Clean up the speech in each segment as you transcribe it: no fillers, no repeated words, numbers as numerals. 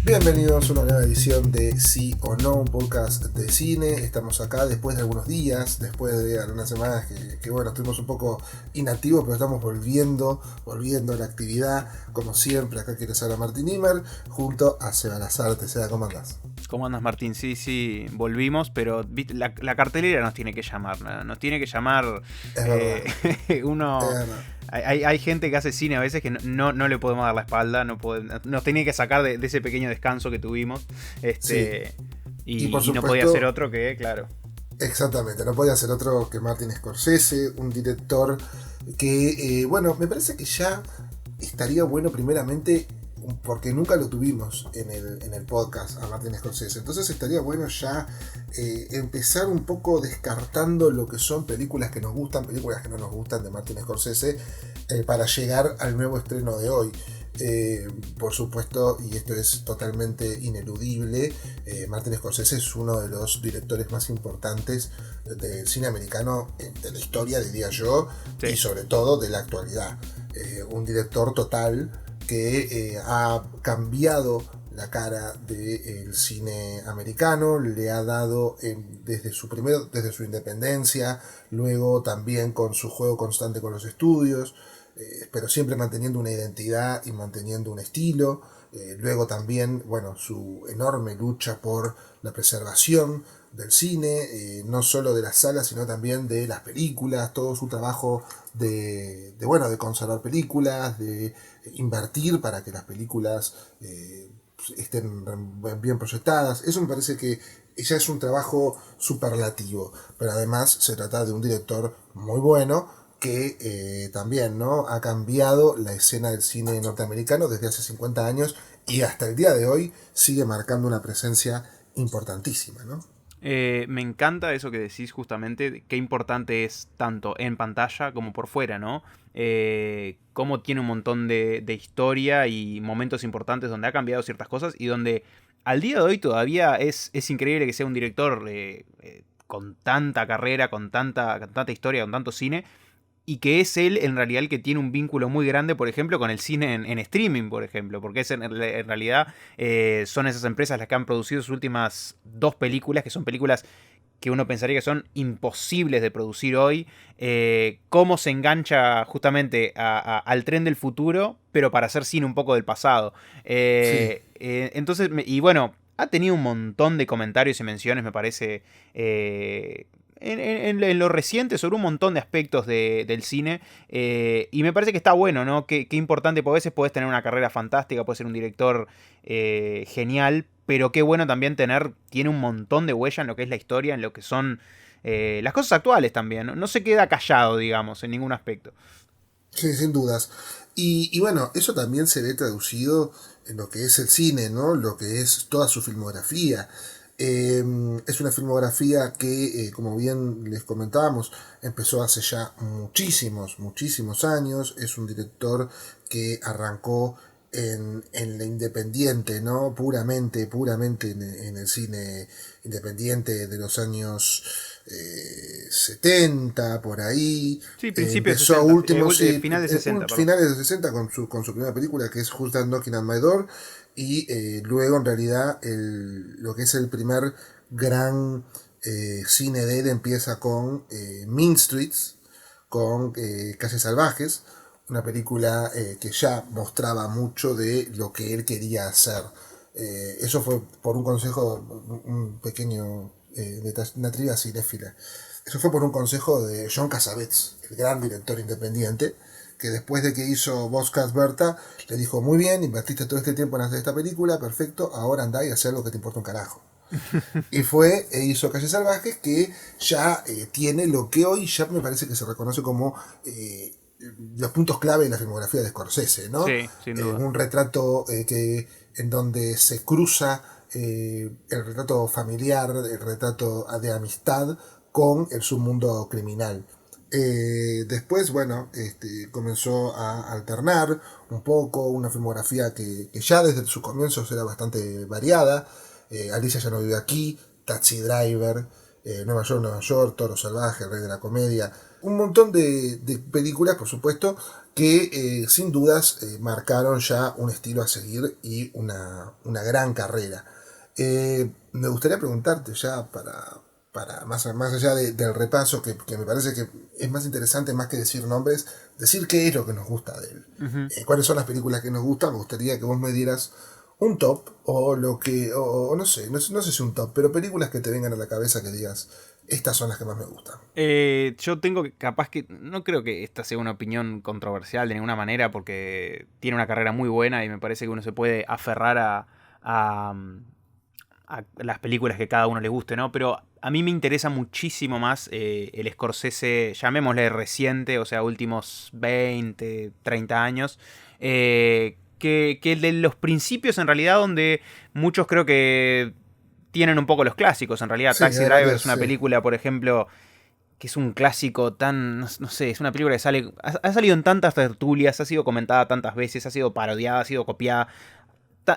Bienvenidos a una nueva edición de Sí o No, un podcast de cine. Estamos acá después de algunos días, después de algunas semanas que bueno, estuvimos un poco inactivos, pero estamos volviendo a la actividad. Como siempre, acá quieres hablar Martín Imer, junto a Seba Lazarte. Seba, ¿cómo andás? ¿Cómo andas, Martín? Sí, volvimos, pero la cartelera nos tiene que llamar, ¿no? Nos tiene que llamar Es verdad, es uno... verdad. Hay gente que hace cine a veces que no le podemos dar la espalda, nos tenía que sacar de ese pequeño descanso que tuvimos, Sí, y por y no podía ser supuesto, otro que, claro. exactamente, no podía ser otro que Martin Scorsese, un director que, bueno, me parece que ya estaría bueno primeramente, porque nunca lo tuvimos en el podcast a Martin Scorsese, entonces estaría bueno ya empezar un poco descartando lo que son películas que nos gustan, películas que no nos gustan de Martin Scorsese, para llegar al nuevo estreno de hoy. Por supuesto, y esto es totalmente ineludible, Martin Scorsese es uno de los directores más importantes del cine americano de la historia, diría yo, y Sí. sobre todo de la actualidad. Un director total que ha cambiado la cara del cine americano, le ha dado desde su independencia, luego también con su juego constante con los estudios, pero siempre manteniendo una identidad y manteniendo un estilo. Luego también, bueno, su enorme lucha por la preservación del cine, no solo de las salas, sino también de las películas, todo su trabajo bueno, de conservar películas, de invertir para que las películas estén bien proyectadas. Eso me parece que ya es un trabajo superlativo, pero además se trata de un director muy bueno que también, ¿no?, ha cambiado la escena del cine norteamericano desde hace 50 años y hasta el día de hoy sigue marcando una presencia importantísima, ¿no? Me encanta eso que decís justamente, qué importante es tanto en pantalla como por fuera, ¿no? Cómo tiene un montón de historia y momentos importantes donde ha cambiado ciertas cosas y donde al día de hoy todavía es increíble que sea un director con tanta carrera, con tanta historia, con tanto cine, y que es él en realidad el que tiene un vínculo muy grande, por ejemplo, con el cine en streaming, por ejemplo, porque en realidad son esas empresas las que han producido sus últimas dos películas, que son películas que uno pensaría que son imposibles de producir hoy, cómo se engancha justamente al tren del futuro, pero para hacer cine un poco del pasado. Sí, Entonces, y bueno, ha tenido un montón de comentarios y menciones, me parece, en lo reciente sobre un montón de aspectos del cine, y me parece que está bueno, ¿no? Qué importante, porque a veces podés tener una carrera fantástica, puedes ser un director genial, pero qué bueno también tiene un montón de huella en lo que es la historia, en lo que son las cosas actuales también, ¿no? No se queda callado, digamos, en ningún aspecto. sí, sin dudas. Y bueno, eso también se ve traducido en lo que es el cine, ¿no? Lo que es toda su filmografía. Es una filmografía que, como bien les comentábamos, empezó hace ya muchísimos años. Es un director que arrancó en la independiente, ¿no? Puramente en el cine independiente de los años 70, por ahí. Sí, principio de Empezó a 60, últimos, sí, final de 60, perdón. finales de 60 con su primera película, que es Who's That Knocking at My Door, y luego en realidad lo que es el primer gran cine de él empieza con Mean Streets, con Calles Salvajes, una película que ya mostraba mucho de lo que él quería hacer. Eso fue por un consejo, un pequeño detalle, una trivia cinéfila. Eso fue por un consejo de John Cassavetes, el gran director independiente, que después de que hizo Boscas Berta, le dijo: muy bien, invertiste todo este tiempo en hacer esta película, perfecto, ahora andá y haz algo que te importa un carajo. Y fue e hizo Calles Salvajes, que ya tiene lo que hoy ya me parece que se reconoce como los puntos clave en la filmografía de Scorsese, ¿no? Sí, sin duda. Un retrato en donde se cruza el retrato familiar, el retrato de amistad con el submundo criminal. Después, bueno, comenzó a alternar un poco una filmografía que ya desde sus comienzos era bastante variada. Alicia ya no vive aquí, Taxi Driver, Nueva York, Toro Salvaje, El Rey de la Comedia. Un montón de películas, por supuesto, que sin dudas marcaron ya un estilo a seguir y una gran carrera. Me gustaría preguntarte ya para más allá del repaso, que me parece que es más interesante, más que decir nombres, decir qué es lo que nos gusta de él. Cuáles son las películas que nos gustan. Me gustaría que vos me dieras un top, o lo que, o no sé si un top, pero películas que te vengan a la cabeza que digas, estas son las que más me gustan. Yo tengo que, capaz que, no creo que esta sea una opinión controversial de ninguna manera, porque tiene una carrera muy buena y me parece que uno se puede aferrar a las películas que cada uno le guste, ¿no? Pero a mí me interesa muchísimo más el Scorsese, llamémosle reciente, o sea, últimos 20, 30 años, que el de los principios, en realidad, donde muchos creo que tienen un poco los clásicos. En realidad, Sí, Taxi Driver es una sí. película, por ejemplo, que es un clásico tan, no sé, es una película que ha salido en tantas tertulias, ha sido comentada tantas veces, ha sido parodiada, ha sido copiada.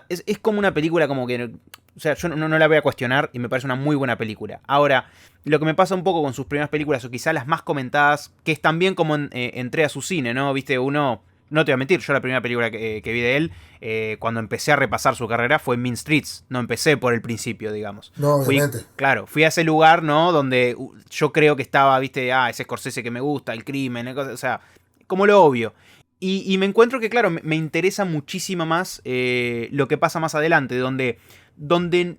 Es como una película como que, o sea, yo no la voy a cuestionar y me parece una muy buena película. Ahora, lo que me pasa un poco con sus primeras películas, o quizá las más comentadas, que es también como entré a su cine, ¿no? Viste, uno, no te voy a mentir, yo la primera película que vi de él, cuando empecé a repasar su carrera, fue Mean Streets. No empecé por el principio, digamos. No, obviamente. Claro, fui a ese lugar, ¿no? Donde yo creo que estaba, viste, ese Scorsese que me gusta, el crimen, o sea, como lo obvio. Y me encuentro que, claro, me interesa muchísimo más lo que pasa más adelante, donde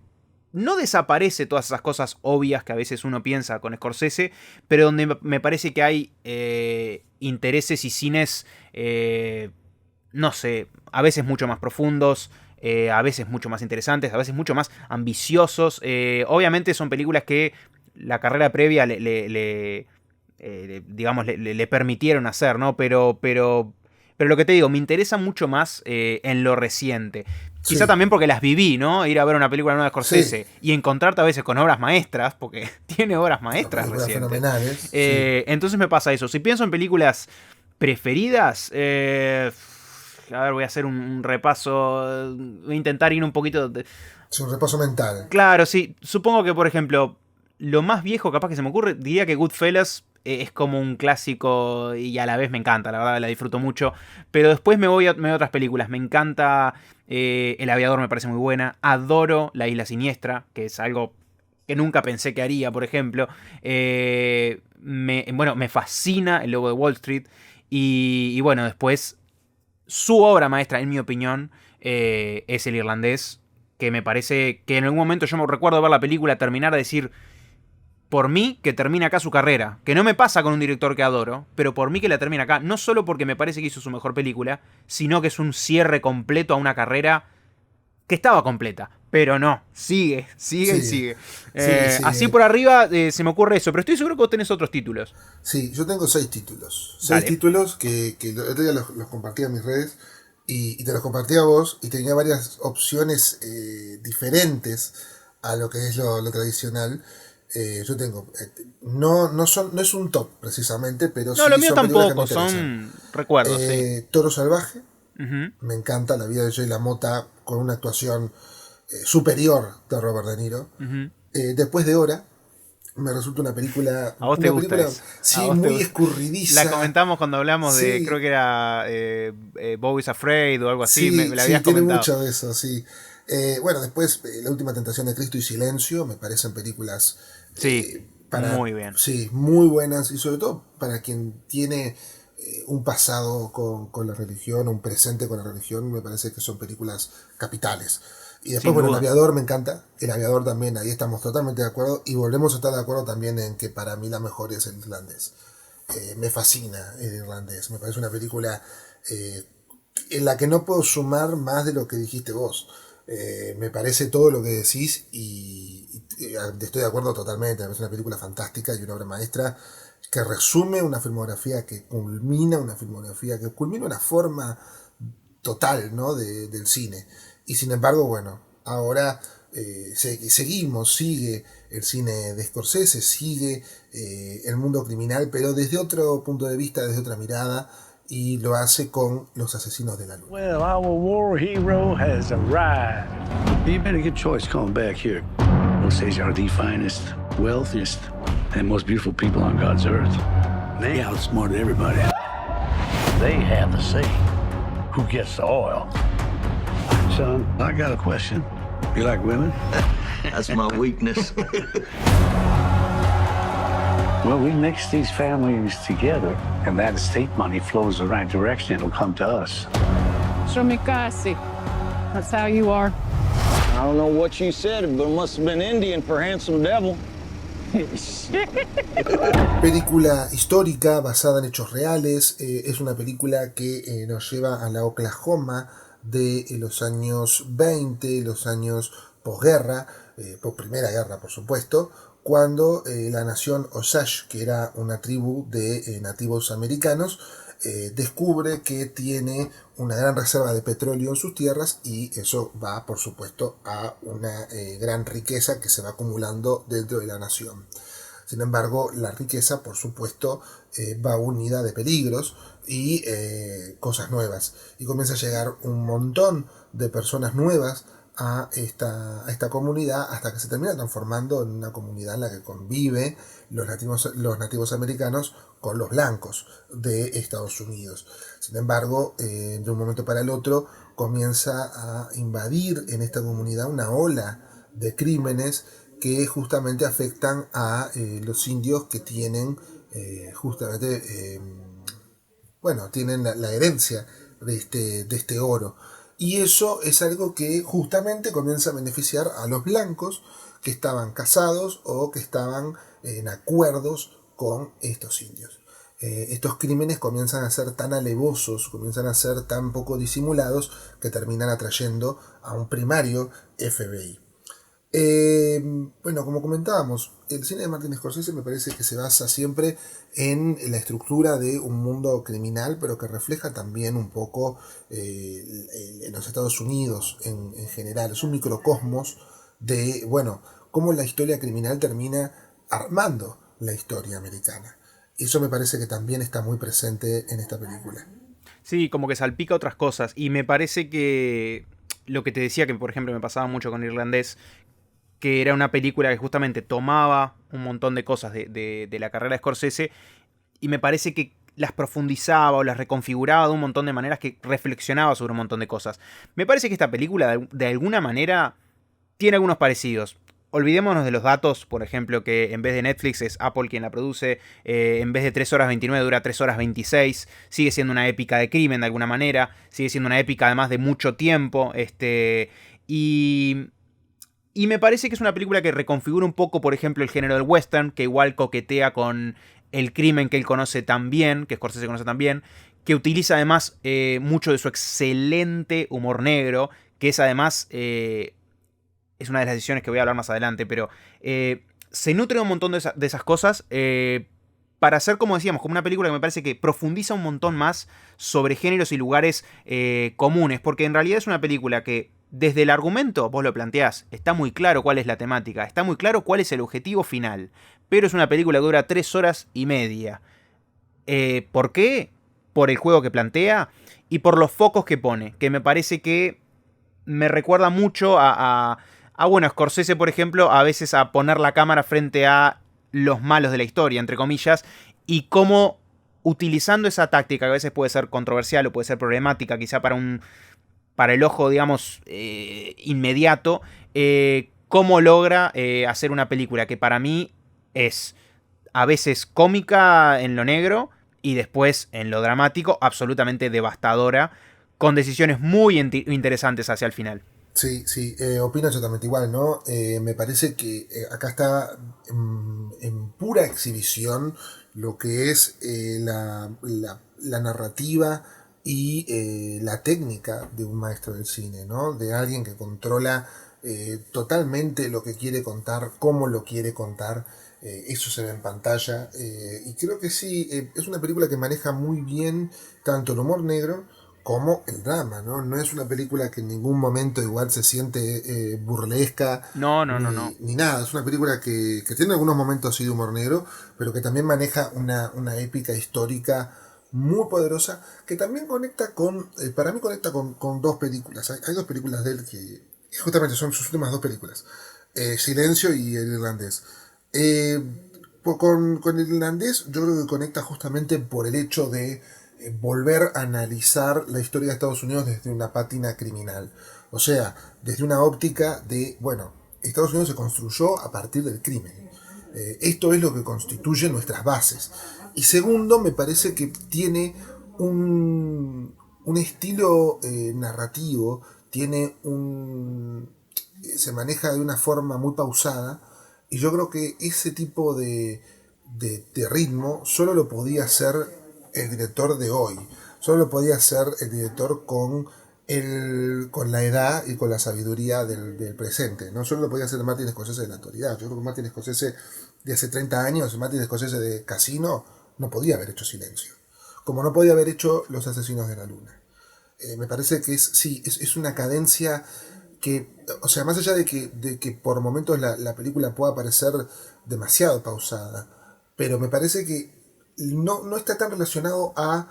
no desaparece todas esas cosas obvias que a veces uno piensa con Scorsese, pero donde me parece que hay intereses y cines, no sé, a veces mucho más profundos, a veces mucho más interesantes, a veces mucho más ambiciosos. Obviamente son películas que la carrera previa digamos, le permitieron hacer, ¿no? Pero lo que te digo, me interesa mucho más en lo reciente. Quizá Sí, también porque las viví, ¿no? Ir a ver una película nueva de Scorsese sí. y encontrarte a veces con obras maestras, porque tiene obras maestras Películas recientes. fenomenales. Sí. Entonces me pasa eso. Si pienso en películas preferidas, a ver, voy a hacer un repaso, voy a intentar ir un poquito... Es un repaso mental. Claro, sí. Supongo que, por ejemplo, lo más viejo capaz que se me ocurre, diría que Goodfellas es como un clásico y a la vez me encanta, la verdad la disfruto mucho. Pero después me voy a otras películas. Me encanta El Aviador, me parece muy buena. Adoro La Isla Siniestra, que es algo que nunca pensé que haría, por ejemplo. Me fascina El Lobo de Wall Street. Y bueno, después su obra maestra, en mi opinión, es El Irlandés, que me parece que en algún momento yo me recuerdo ver la película, terminar de decir, por mí que termina acá su carrera, que no me pasa con un director que adoro, pero por mí que la termina acá, no solo porque me parece que hizo su mejor película, sino que es un cierre completo a una carrera que estaba completa, pero no, sigue y Sí, sigue. sí. Así por arriba se me ocurre eso, pero estoy seguro que vos tenés otros títulos. Sí, yo tengo 6 títulos. Seis Dale. títulos que el otro día los compartí en mis redes y te los compartí a vos y tenía varias opciones diferentes a lo que es lo tradicional. Yo tengo, no es un top precisamente, pero No, sí lo mío son películas que me tampoco, interesan. son recuerdos, sí. Toro Salvaje, Ujú. me encanta la vida de Joey LaMotta con una actuación superior de Robert De Niro. Ujú. Después de Hora, me resulta A vos te gusta eso. A sí, vos te muy gusta. escurridiza. La comentamos cuando hablamos de, Sí, creo que era Bowie's Afraid o algo así, me la sí, habías tiene comentado. mucho de eso, sí. Bueno, después La Última Tentación de Cristo y Silencio me parecen películas Sí, para, muy bien. sí, muy buenas y sobre todo para quien tiene un pasado con la religión, un presente con la religión, me parece que son películas capitales. Y después, Sin bueno, El duda. Aviador me encanta, El Aviador también, ahí estamos totalmente de acuerdo y volvemos a estar de acuerdo también en que para mí la mejor es El Irlandés. Me fascina El Irlandés, me parece una película eh, en la que no puedo sumar más de lo que dijiste vos. Me parece todo lo que decís y estoy de acuerdo totalmente. Es una película fantástica y una obra maestra que resume una filmografía que culmina una forma total, ¿no? Del cine. Y sin embargo, bueno, ahora sigue el cine de Scorsese, sigue el mundo criminal, pero desde otro punto de vista, desde otra mirada, y lo hace con Los Asesinos de la Luna. Well, our war hero has arrived. You made a good choice coming back here. Osage are the finest, wealthiest, and most beautiful people on God's earth. They outsmarted everybody. They have the say. Who gets the oil? Son, I got a question. You like women? That's my weakness. Well, we mix these families together, and that estate money flows the right direction. It'll come to us. Shomikasi. That's how you are. I don't know what you said, but it must have been Indian for handsome devil. Película histórica basada en hechos reales. Es una película que nos lleva a la Oklahoma de los años 20, los años posguerra, por Primera Guerra por supuesto, cuando la nación Osage, que era una tribu de nativos americanos, descubre que tiene una gran reserva de petróleo en sus tierras, y eso va por supuesto a una gran riqueza que se va acumulando dentro de la nación. Sin embargo, la riqueza por supuesto va unida de peligros y cosas nuevas, y comienza a llegar un montón de personas nuevas a esta comunidad, hasta que se termina transformando en una comunidad en la que convive los nativos americanos con los blancos de Estados Unidos. Sin embargo, de un momento para el otro comienza a invadir en esta comunidad una ola de crímenes que justamente afectan a los indios que tienen tienen la herencia de este oro. Y eso es algo que justamente comienza a beneficiar a los blancos que estaban casados o que estaban en acuerdos con estos indios. Estos crímenes comienzan a ser tan alevosos, comienzan a ser tan poco disimulados, que terminan atrayendo a un primario FBI. Como comentábamos, el cine de Martin Scorsese me parece que se basa siempre en la estructura de un mundo criminal, pero que refleja también un poco los Estados Unidos en general. Es un microcosmos de, cómo la historia criminal termina armando la historia americana. Eso me parece que también está muy presente en esta película. Sí, como que salpica otras cosas. Y me parece que lo que te decía, que por ejemplo me pasaba mucho con Irlandés, que era una película que justamente tomaba un montón de cosas de la carrera de Scorsese, y me parece que las profundizaba o las reconfiguraba de un montón de maneras, que reflexionaba sobre un montón de cosas. Me parece que esta película de alguna manera tiene algunos parecidos. Olvidémonos de los datos, por ejemplo, que en vez de Netflix es Apple quien la produce, en vez de 3 horas 29 dura 3 horas 26, sigue siendo una épica de crimen de alguna manera, sigue siendo una épica además de mucho tiempo, y me parece que es una película que reconfigura un poco, por ejemplo, el género del western, que igual coquetea con el crimen que él conoce tan bien, que Scorsese conoce tan bien, que utiliza además mucho de su excelente humor negro, que es además, es una de las decisiones que voy a hablar más adelante, pero se nutre un montón de esas cosas para hacer, como decíamos, como una película que me parece que profundiza un montón más sobre géneros y lugares comunes, porque en realidad es una película que desde el argumento, vos lo planteás, está muy claro cuál es la temática, está muy claro cuál es el objetivo final, pero es una película que dura 3 horas y media. ¿Por qué? Por el juego que plantea y por los focos que pone, que me parece que me recuerda mucho a Scorsese, por ejemplo, a veces a poner la cámara frente a los malos de la historia, entre comillas, y cómo utilizando esa táctica, que a veces puede ser controversial o puede ser problemática, quizá para el ojo, digamos, inmediato, cómo logra hacer una película que para mí es a veces cómica en lo negro y después en lo dramático absolutamente devastadora, con decisiones muy interesantes hacia el final. Sí, opino exactamente igual, ¿no? Me parece que acá está en pura exhibición lo que es la narrativa y la técnica de un maestro del cine, ¿no? De alguien que controla totalmente lo que quiere contar, cómo lo quiere contar. Eso se ve en pantalla, y creo que sí, es una película que maneja muy bien tanto el humor negro como el drama, ¿no? No es una película que en ningún momento igual se siente burlesca. No. Ni nada. Es una película que tiene algunos momentos así de humor negro, pero que también maneja una épica histórica muy poderosa, que también conecta para mí conecta con dos películas. Hay dos películas de él que justamente son sus últimas dos películas, Silencio y El Irlandés. Con el irlandés yo creo que conecta justamente por el hecho de volver a analizar la historia de Estados Unidos desde una pátina criminal. O sea, desde una óptica de, bueno, Estados Unidos se construyó a partir del crimen. Esto es lo que constituye nuestras bases. Y segundo, me parece que tiene un estilo narrativo, se maneja de una forma muy pausada, y yo creo que ese tipo de ritmo solo lo podía hacer el director de hoy, solo lo podía hacer el director con la edad y con la sabiduría del presente. No solo lo podía hacer Martin Scorsese de la actualidad. Yo creo que Martin Scorsese de hace 30 años, Martin Scorsese de Casino, no podía haber hecho Silencio. Como no podía haber hecho Los Asesinos de la Luna. Me parece que es una cadencia que, o sea, más allá de que por momentos la película pueda parecer demasiado pausada, pero me parece que no está tan relacionado a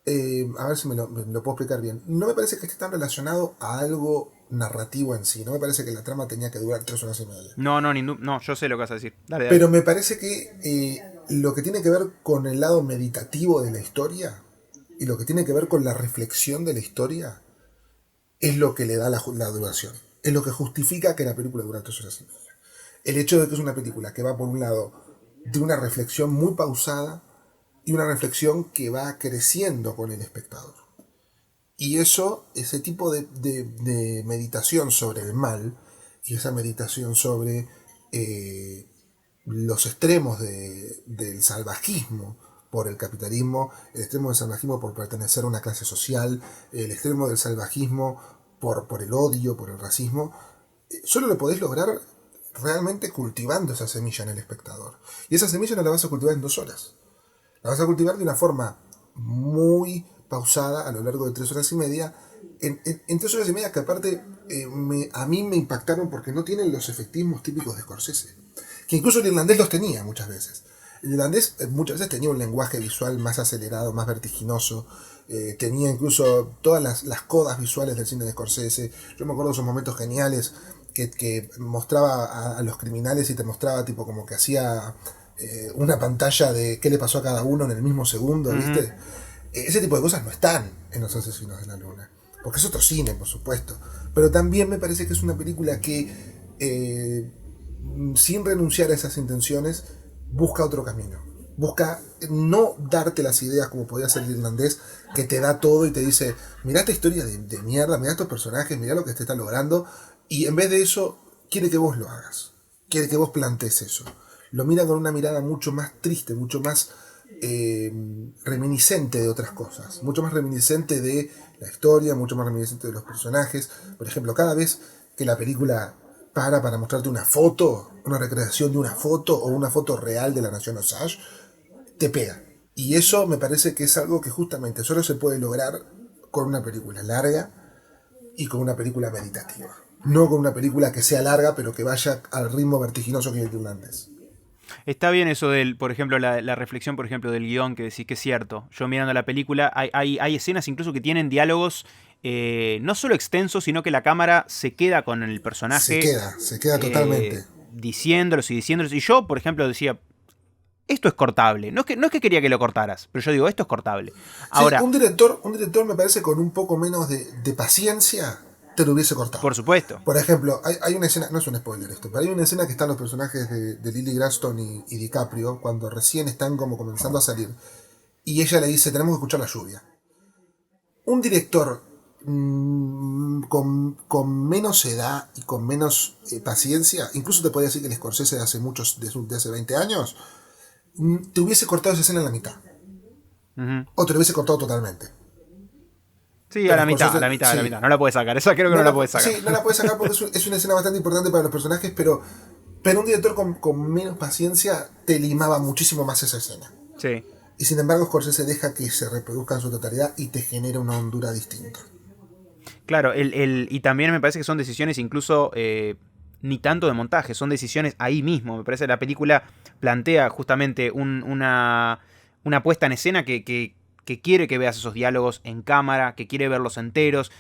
ver si me lo puedo explicar bien. No me parece que esté tan relacionado a algo narrativo en sí. No me parece que la trama tenía que durar 3 horas y media. No, yo sé lo que vas a decir. Dale. Pero me parece que lo que tiene que ver con el lado meditativo de la historia y lo que tiene que ver con la reflexión de la historia es lo que le da la duración. Es lo que justifica que la película dura 3 horas y media. El hecho de que es una película que va por un lado de una reflexión muy pausada y una reflexión que va creciendo con el espectador. Y ese tipo de meditación sobre el mal y esa meditación sobre los extremos del salvajismo por el capitalismo, el extremo del salvajismo por pertenecer a una clase social, el extremo del salvajismo por el odio, por el racismo, solo lo podés lograr realmente cultivando esa semilla en el espectador. Y esa semilla no la vas a cultivar en 2 horas. La vas a cultivar de una forma muy pausada a lo largo de 3 horas y media. En 3 horas y media que aparte a mí me impactaron porque no tienen los efectismos típicos de Scorsese. Que incluso el irlandés los tenía muchas veces. El irlandés muchas veces tenía un lenguaje visual más acelerado, más vertiginoso. Tenía incluso todas las codas visuales del cine de Scorsese. Yo me acuerdo de esos momentos geniales que mostraba a los criminales y te mostraba tipo como que hacía una pantalla de qué le pasó a cada uno en el mismo segundo, ¿viste? Ese tipo de cosas no están en Los Asesinos de la Luna, porque es otro cine, por supuesto, pero también me parece que es una película que sin renunciar a esas intenciones busca otro camino, busca no darte las ideas como podía ser el irlandés, que te da todo y te dice, mirá esta historia de mierda, mirá estos personajes, mirá lo que te está logrando, y en vez de eso quiere que vos lo hagas, quiere que vos plantees eso. Lo mira con una mirada mucho más triste, mucho más reminiscente de otras cosas, mucho más reminiscente de la historia, mucho más reminiscente de los personajes. Por ejemplo, cada vez que la película para mostrarte una foto, una recreación de una foto o una foto real de la Nación Osage, te pega. Y eso me parece que es algo que justamente solo se puede lograr con una película larga y con una película meditativa. No con una película que sea larga pero que vaya al ritmo vertiginoso que es el irlandés. Está bien eso del, por ejemplo, la reflexión, por ejemplo, del guión, que decís que es cierto. Yo mirando la película, hay escenas incluso que tienen diálogos no solo extensos, sino que la cámara se queda con el personaje. Se queda totalmente. Diciéndolos. Y yo, por ejemplo, decía, esto es cortable. No es que quería que lo cortaras, pero yo digo, esto es cortable. Ahora, sí, un director me parece con un poco menos de paciencia te lo hubiese cortado. Por supuesto. Por ejemplo, hay una escena, no es un spoiler esto, pero hay una escena que están los personajes de Lily Gladstone y DiCaprio cuando recién están como comenzando a salir y ella le dice, tenemos que escuchar la lluvia. Un director con menos edad y con menos paciencia, incluso te podría decir que el Scorsese de hace 20 años, te hubiese cortado esa escena en la mitad. O te lo hubiese cortado totalmente. Sí, a la mitad. No la puedes sacar. Esa creo que no la puedes sacar. Sí, no la puedes sacar porque es una escena bastante importante para los personajes, pero un director con menos paciencia te limaba muchísimo más esa escena. Sí. Y sin embargo, Scorsese deja que se reproduzca en su totalidad y te genera una hondura distinta. Claro, y también me parece que son decisiones incluso ni tanto de montaje, son decisiones ahí mismo. Me parece que la película plantea justamente una puesta en escena que quiere que veas esos diálogos en cámara, que quiere verlos enteros,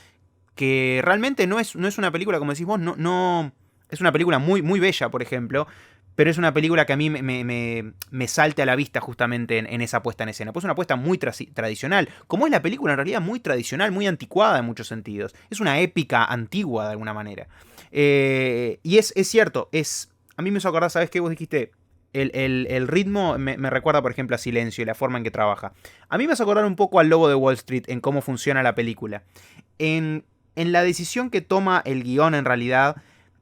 que realmente no es una película, como decís vos, no es una película muy, muy bella, por ejemplo, pero es una película que a mí me salte a la vista justamente en esa puesta en escena. Pues es una puesta muy tradicional, como es la película en realidad, muy tradicional, muy anticuada en muchos sentidos. Es una épica antigua de alguna manera. Y es cierto, a mí me hizo acordar, ¿sabes qué? Vos dijiste, el ritmo me recuerda, por ejemplo, a Silencio y la forma en que trabaja. A mí me hace acordar un poco al Lobo de Wall Street en cómo funciona la película. En la decisión que toma el guión en realidad,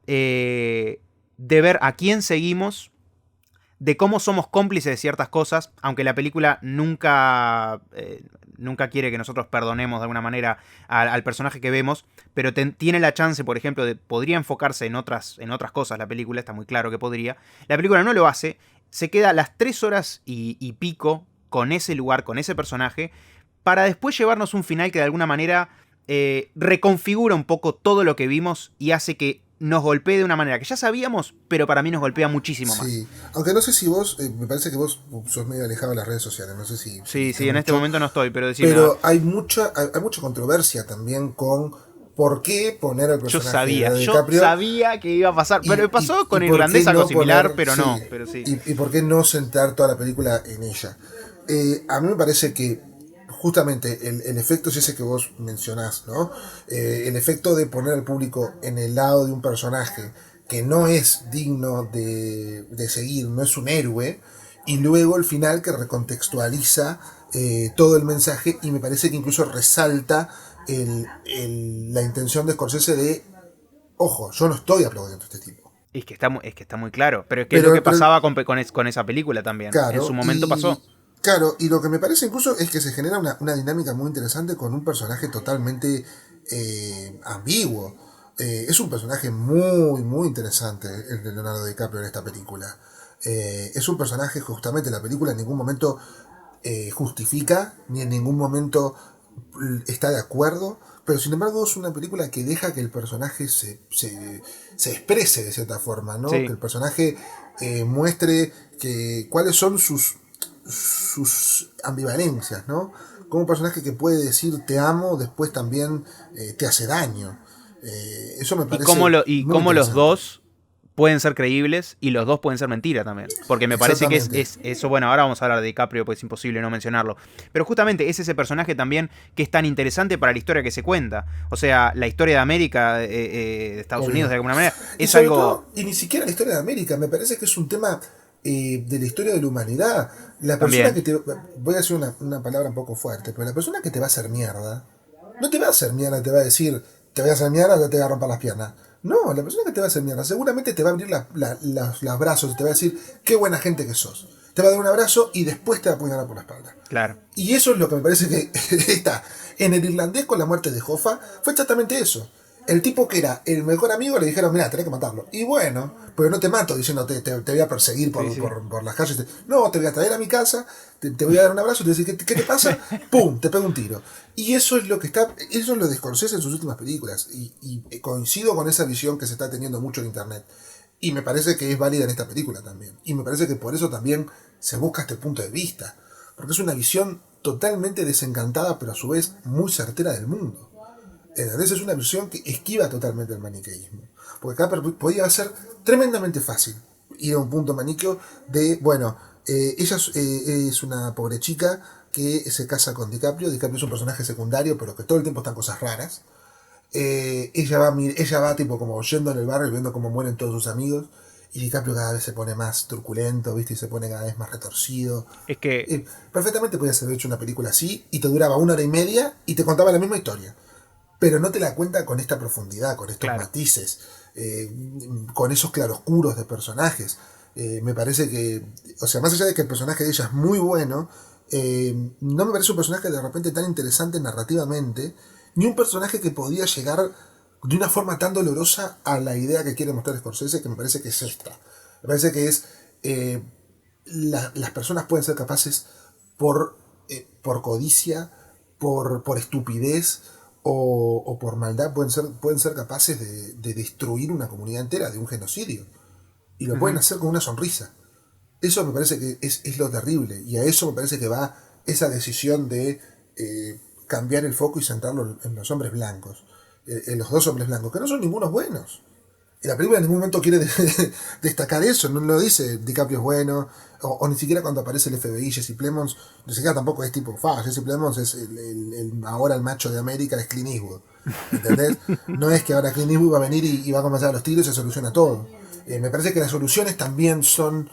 de ver a quién seguimos, de cómo somos cómplices de ciertas cosas, aunque la película nunca quiere que nosotros perdonemos de alguna manera al personaje que vemos, pero tiene la chance, por ejemplo, podría enfocarse en otras cosas la película, está muy claro que podría. La película no lo hace, se queda las 3 horas y pico con ese lugar, con ese personaje, para después llevarnos un final que de alguna manera reconfigura un poco todo lo que vimos y hace que nos golpee de una manera que ya sabíamos, pero para mí nos golpea muchísimo más. Sí, aunque no sé si vos, me parece que vos sos medio alejado de las redes sociales, no sé si... Sí, en este momento no estoy, pero decime. Pero hay mucha controversia también con por qué poner al personaje de DiCaprio. Yo sabía que iba a pasar, pero me pasó con Irlandés algo similar, pero no, pero sí. Y por qué no sentar toda la película en ella. A mí me parece que justamente el efecto es ese que vos mencionás, ¿no? El efecto de poner al público en el lado de un personaje que no es digno de seguir, no es un héroe, y luego el final que recontextualiza todo el mensaje, y me parece que incluso resalta la intención de Scorsese de, ojo, yo no estoy aplaudiendo a este tipo. Es que está muy claro, pero es que es lo que pasaba con esa película también, claro, en su momento pasó. Claro, y lo que me parece incluso es que se genera una dinámica muy interesante con un personaje totalmente ambiguo. Es un personaje muy, muy interesante el de Leonardo DiCaprio en esta película. Es un personaje que justamente la película en ningún momento justifica, ni en ningún momento está de acuerdo, pero sin embargo es una película que deja que el personaje se exprese de cierta forma, ¿no? Sí. Que el personaje muestre cuáles son sus ambivalencias, ¿no? Como un personaje que puede decir te amo, después también te hace daño. Eso me parece. Y cómo los dos pueden ser creíbles y los dos pueden ser mentira también. Porque me parece que es eso. Bueno, ahora vamos a hablar de DiCaprio, pues es imposible no mencionarlo. Pero justamente es ese personaje también que es tan interesante para la historia que se cuenta. O sea, la historia de América, de Estados Unidos de alguna manera, es algo. Todo, y ni siquiera la historia de América, me parece que es un tema de la historia de la humanidad. La persona que te. Voy a decir una palabra un poco fuerte, pero la persona que te va a hacer mierda, no te va a hacer mierda, te va a decir, te voy a hacer mierda, te voy a romper las piernas. No, la persona que te va a hacer mierda seguramente te va a abrir los brazos y te va a decir, qué buena gente que sos. Te va a dar un abrazo y después te va a apuñalar por la espalda. Claro. Y eso es lo que me parece que está en el Irlandés con la muerte de Hoffa. Fue exactamente eso. El tipo que era el mejor amigo le dijeron, mira, tenés que matarlo. Y bueno, pero no te mato diciendo te voy a perseguir por las calles. No, te voy a traer a mi casa, te voy a dar un abrazo y te voy a decir, ¿qué te pasa? ¡Pum! Te pego un tiro. Y eso es lo que eso es lo de Scorsese en sus últimas películas. Y coincido con esa visión que se está teniendo mucho en internet. Y me parece que es válida en esta película también. Y me parece que por eso también se busca este punto de vista. Porque es una visión totalmente desencantada, pero a su vez muy certera del mundo. Es una visión que esquiva totalmente el maniqueísmo. Porque acá podía ser tremendamente fácil ir a un punto maniqueo de, bueno, ella es una pobre chica que se casa con DiCaprio. DiCaprio es un personaje secundario, pero que todo el tiempo están cosas raras. Ella va tipo como yendo en el barrio y viendo cómo mueren todos sus amigos. Y DiCaprio cada vez se pone más truculento, ¿viste? Y se pone cada vez más retorcido. Es que perfectamente podías haber hecho una película así y te duraba 1 hora y media y te contaba la misma historia. Pero no te la cuenta con esta profundidad, con estos matices, con esos claroscuros de personajes. Me parece que, o sea, más allá de que el personaje de ella es muy bueno, no me parece un personaje de repente tan interesante narrativamente, ni un personaje que podía llegar de una forma tan dolorosa a la idea que quiere mostrar Scorsese, que me parece que es esta. Me parece que es, las personas pueden ser capaces por codicia, por estupidez, o por maldad pueden ser capaces de destruir una comunidad entera, de un genocidio. Y lo pueden hacer con una sonrisa. Eso me parece que es lo terrible. Y a eso me parece que va esa decisión de cambiar el foco y centrarlo en los hombres blancos. En los dos hombres blancos, que no son ningunos buenos. Y la película en ningún momento quiere destacar eso, no lo dice DiCaprio es bueno, o ni siquiera cuando aparece el FBI, Jesse Plemons, ni siquiera tampoco es tipo, Jesse Plemons es ahora el macho de América, es Clint Eastwood, ¿entendés? No es que ahora Clint Eastwood va a venir y va a comenzar a los tiros y se soluciona todo. Me parece que las soluciones también son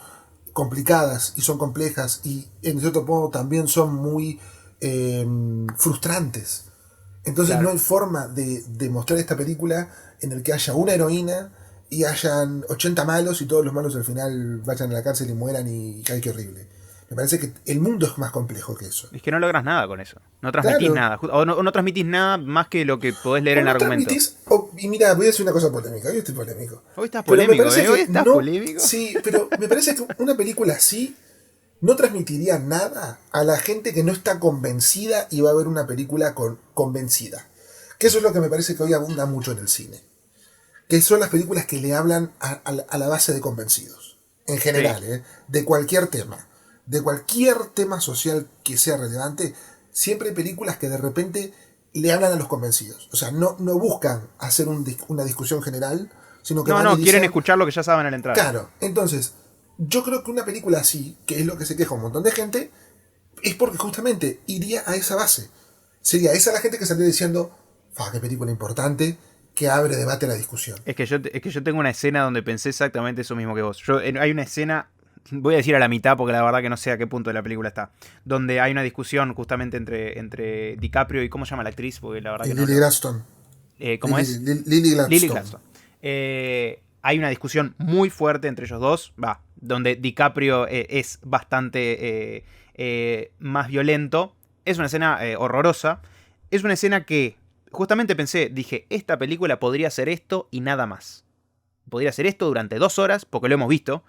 complicadas y son complejas y en cierto modo también son muy frustrantes. Entonces Claro. no hay forma de mostrar esta película en el que haya una heroína y hayan 80 malos y todos los malos al final vayan a la cárcel y mueran y ay, qué horrible. Me parece que el mundo es más complejo que eso. Es que no logras nada con eso. No transmitís Claro. nada. O no transmitís nada más que lo que podés leer O en no el argumento. y mira, voy a decir una cosa polémica. Hoy estoy polémico. Hoy estás Pero me polémico, parece que Hoy estás no- polémico. Sí, pero me parece que una película así no transmitiría nada a la gente que no está convencida y va a ver una película convencida. Que eso es lo que me parece que hoy abunda mucho en el cine. Que son las películas que le hablan a la base de convencidos. En general, Sí. de cualquier tema. De cualquier tema social que sea relevante, siempre hay películas que de repente le hablan a los convencidos. O sea, no buscan hacer una discusión general, sino que van y Quieren dicen, escuchar lo que ya saben al entrar. claro, entonces, yo creo que una película así, que es lo que se queja un montón de gente, es porque justamente iría a esa base. Sería esa la gente que salió diciendo, qué película importante, que abre debate a la discusión. Es que yo tengo una escena donde pensé exactamente eso mismo que vos. Hay una escena, voy a decir a la mitad porque la verdad que no sé a qué punto de la película está, donde hay una discusión justamente entre DiCaprio y ¿cómo se llama la actriz? Porque la verdad Y que no. Lily Gladstone. ¿Cómo Lily- es? Lily Gladstone. Lily Gladstone. Hay una discusión muy fuerte entre ellos dos, donde DiCaprio es bastante más violento. Es una escena horrorosa. Es una escena que justamente dije, esta película podría ser esto y nada más. Podría ser esto durante 2 horas, porque lo hemos visto,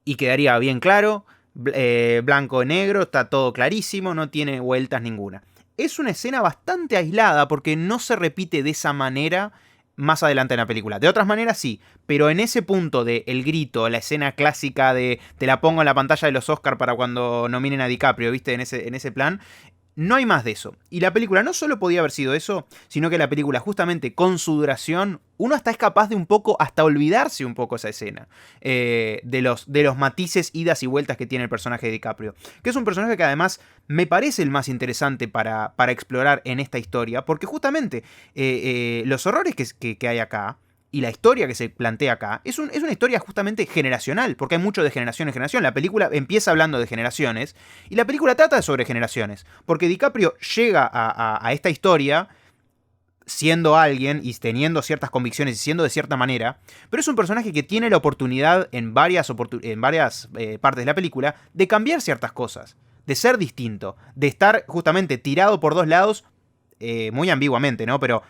y quedaría bien claro, blanco y negro, está todo clarísimo, no tiene vueltas ninguna. Es una escena bastante aislada porque no se repite de esa manera más adelante en la película. De otras maneras sí, pero en ese punto de el grito, la escena clásica de te la pongo en la pantalla de los Oscar para cuando nominen a DiCaprio, ¿viste? En ese plan, no hay más de eso. Y la película no solo podía haber sido eso, sino que la película justamente con su duración, uno hasta es capaz de un poco, hasta olvidarse un poco esa escena. De los matices, idas y vueltas que tiene el personaje de DiCaprio. Que es un personaje que además me parece el más interesante para explorar en esta historia, porque justamente los horrores que hay acá, y la historia que se plantea acá es una historia justamente generacional, porque hay mucho de generación en generación. La película empieza hablando de generaciones y la película trata sobre generaciones, porque DiCaprio llega a esta historia siendo alguien y teniendo ciertas convicciones y siendo de cierta manera, pero es un personaje que tiene la oportunidad en varias partes de la película de cambiar ciertas cosas, de ser distinto, de estar justamente tirado por dos lados, muy ambiguamente, ¿no? Pero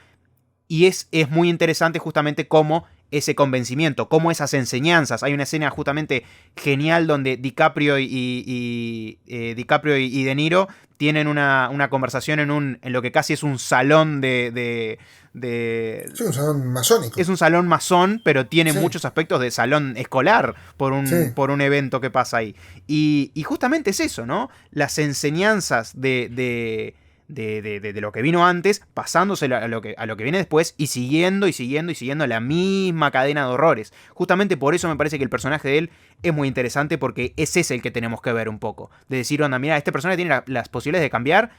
y es muy interesante justamente cómo ese convencimiento, cómo esas enseñanzas. Hay una escena justamente genial donde DiCaprio y De Niro tienen una conversación en lo que casi es un salón de Sí, un salón masónico. es un salón masón, pero tiene Sí. muchos aspectos de salón escolar por Sí. un evento que pasa ahí. Y justamente es eso, ¿no? Las enseñanzas de lo que vino antes, pasándose a lo que viene después y siguiendo la misma cadena de horrores. Justamente por eso me parece que el personaje de él es muy interesante, porque es ese el que tenemos que ver un poco. De decir, onda, mira, este personaje tiene las posibilidades de cambiar,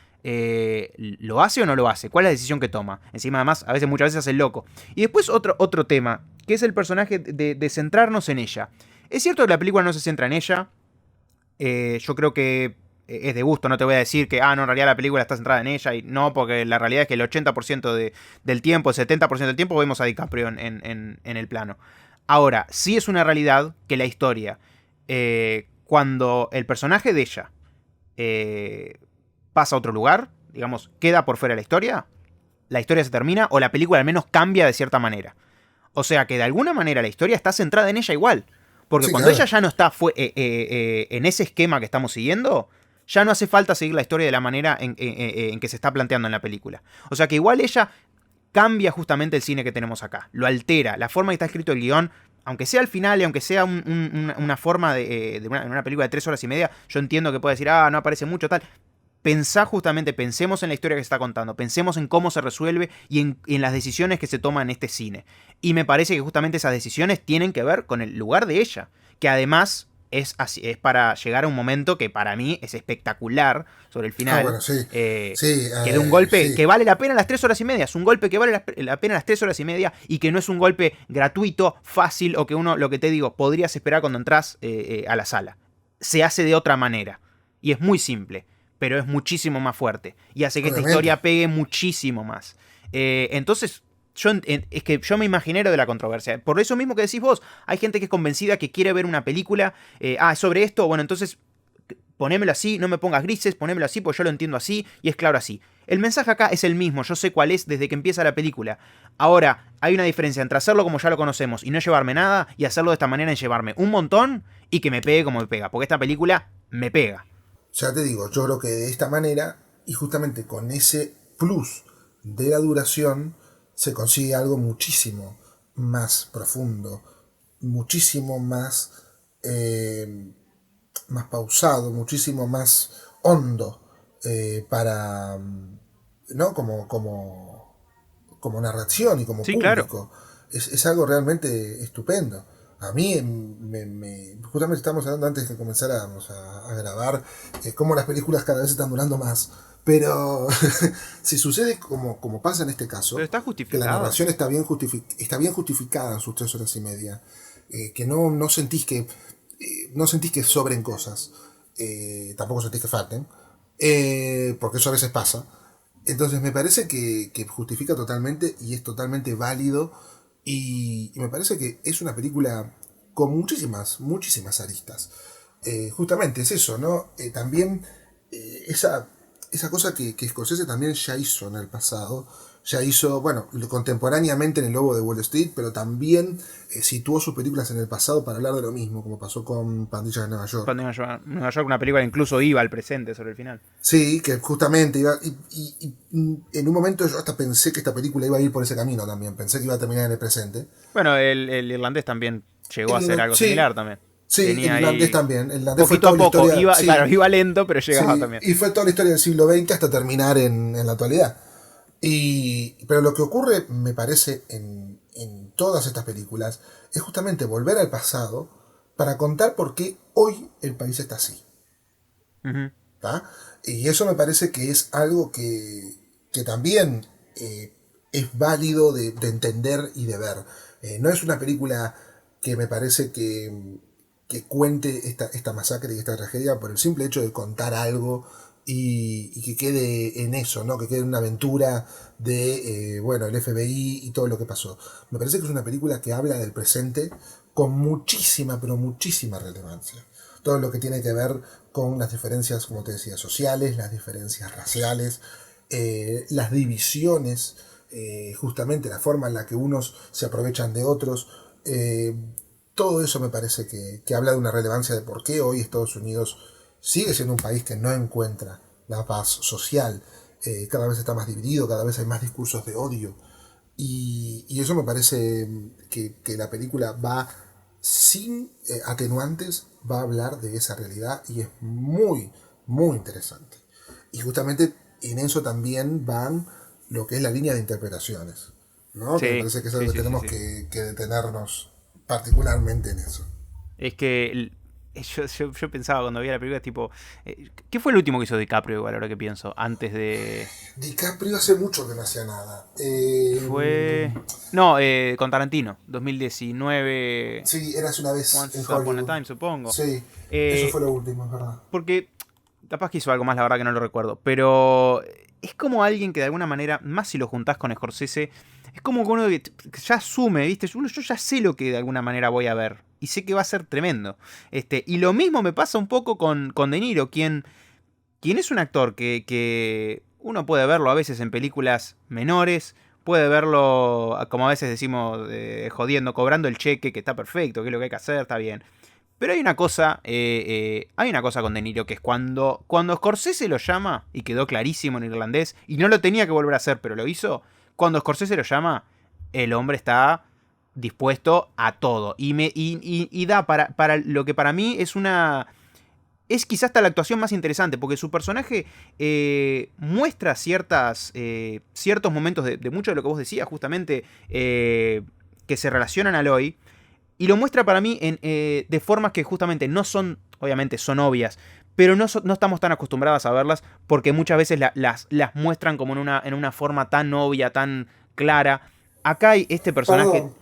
¿lo hace o no lo hace? ¿Cuál es la decisión que toma? Encima, además, muchas veces hace el loco. Y después otro tema, que es el personaje de centrarnos en ella. Es cierto que la película no se centra en ella. Yo creo que es de gusto, no te voy a decir que, no, en realidad la película está centrada en ella, y no, porque la realidad es que el 80% del tiempo, el 70% del tiempo vemos a DiCaprio en el plano. Ahora, sí es una realidad que la historia, cuando el personaje de ella pasa a otro lugar, digamos, queda por fuera de la historia se termina, o la película al menos cambia de cierta manera. O sea que de alguna manera la historia está centrada en ella igual. Porque Sí, cuando claro. ella ya no está en ese esquema que estamos siguiendo, ya no hace falta seguir la historia de la manera en que se está planteando en la película. O sea que igual ella cambia justamente el cine que tenemos acá. Lo altera. La forma en que está escrito el guión, aunque sea al final y aunque sea una forma de una película de 3 horas y media, yo entiendo que puede decir, no aparece mucho, tal. pensemos en la historia que se está contando, pensemos en cómo se resuelve y en las decisiones que se toman en este cine. Y me parece que justamente esas decisiones tienen que ver con el lugar de ella, que además es para llegar a un momento que para mí es espectacular sobre el final. Bueno, sí. Que de un golpe que vale la pena las 3 horas y media. Es un golpe que vale la pena las 3 horas y media y que no es un golpe gratuito, fácil o que uno, lo que te digo, podrías esperar cuando entras a la sala. Se hace de otra manera. Y es muy simple, pero es muchísimo más fuerte. Y hace que esta historia pegue muchísimo más. Entonces, es que yo me imaginé lo de la controversia. Por eso mismo que decís vos, hay gente que es convencida que quiere ver una película. Sobre esto, bueno, entonces ponémelo así, no me pongas grises, ponémelo así, porque yo lo entiendo así y es claro así. El mensaje acá es el mismo, yo sé cuál es desde que empieza la película. Ahora, hay una diferencia entre hacerlo como ya lo conocemos y no llevarme nada, y hacerlo de esta manera y llevarme un montón y que me pegue como me pega, porque esta película me pega. Ya te digo, yo creo que de esta manera, y justamente con ese plus de la duración, se consigue algo muchísimo más profundo, muchísimo más, más pausado, muchísimo más hondo para, ¿no? Como narración y como sí, público. Claro. Es algo realmente estupendo. A mí, justamente estamos hablando antes de que comenzáramos a grabar, cómo las películas cada vez están durando más. Pero si sucede como pasa en este caso, Pero está que la narración está bien justificada en sus 3 horas y media, que no sentís que sobren cosas, tampoco sentís que falten, porque eso a veces pasa. Entonces me parece que justifica totalmente y es totalmente válido. Y me parece que es una película con muchísimas aristas. Justamente es eso, ¿no? También esa cosa que Scorsese también ya hizo en el pasado. Ya hizo, bueno, contemporáneamente en El Lobo de Wall Street, pero también situó sus películas en el pasado para hablar de lo mismo, como pasó con Pandillas de Nueva York. Pandillas de Nueva York, una película que incluso iba al presente sobre el final. Sí, que justamente iba. Y en un momento yo hasta pensé que esta película iba a ir por ese camino también. Pensé que iba a terminar en el presente. Bueno, el irlandés también llegó a hacer algo similar también. Sí, tenía el irlandés ahí... también. El irlandés poquito fue toda a poco, la historia, iba lento, pero llegaba también. Y fue toda la historia del siglo XX hasta terminar en la actualidad. Pero lo que ocurre, me parece, en todas estas películas, es justamente volver al pasado para contar por qué hoy el país está así. Uh-huh. ¿Tá? Y eso me parece que es algo que también es válido de entender y de ver. No es una película que me parece que cuente esta masacre y esta tragedia por el simple hecho de contar algo y que quede en eso, ¿no? Que quede en una aventura de el FBI y todo lo que pasó. Me parece que es una película que habla del presente con muchísima, pero muchísima relevancia. Todo lo que tiene que ver con las diferencias, como te decía, sociales, las diferencias raciales, las divisiones, justamente la forma en la que unos se aprovechan de otros. Todo eso me parece que habla de una relevancia de por qué hoy Estados Unidos sigue siendo un país que no encuentra la paz social. Cada vez está más dividido, cada vez hay más discursos de odio. Y eso me parece que la película va sin atenuantes, va a hablar de esa realidad y es muy, muy interesante. Y justamente en eso también van lo que es la línea de interpretaciones, ¿no? Sí, que me parece que es algo que tenemos sí. que detenernos particularmente en eso. Es que yo pensaba cuando vi la película, tipo, ¿qué fue el último que hizo DiCaprio igual, ahora que pienso? Antes de... DiCaprio hace mucho que no hacía nada. Fue... No, con Tarantino, 2019. Sí, Eras una vez Once en Upon a Hollywood. Time, supongo. Sí, eso fue lo último, es verdad. Porque capaz que hizo algo más, la verdad que no lo recuerdo. Pero es como alguien que de alguna manera, más si lo juntás con Scorsese, es como uno que ya asume, ¿viste? Yo ya sé lo que de alguna manera voy a ver. Y sé que va a ser tremendo. Y lo mismo me pasa un poco con De Niro, quien es un actor que uno puede verlo a veces en películas menores, puede verlo, como a veces decimos, jodiendo, cobrando el cheque, que está perfecto, que es lo que hay que hacer, está bien. Pero hay una cosa con De Niro, que es cuando Scorsese lo llama, y quedó clarísimo en irlandés, y no lo tenía que volver a hacer, pero lo hizo, cuando Scorsese lo llama, el hombre está dispuesto a todo. Y da para lo que para mí es una es quizás hasta la actuación más interesante, porque su personaje muestra ciertos momentos de mucho de lo que vos decías, justamente, que se relacionan a Aloy, y lo muestra para mí de formas que justamente no son, obviamente son obvias, pero no estamos tan acostumbradas a verlas, porque muchas veces las muestran como en una forma tan obvia, tan clara. Acá hay este personaje... Perdón,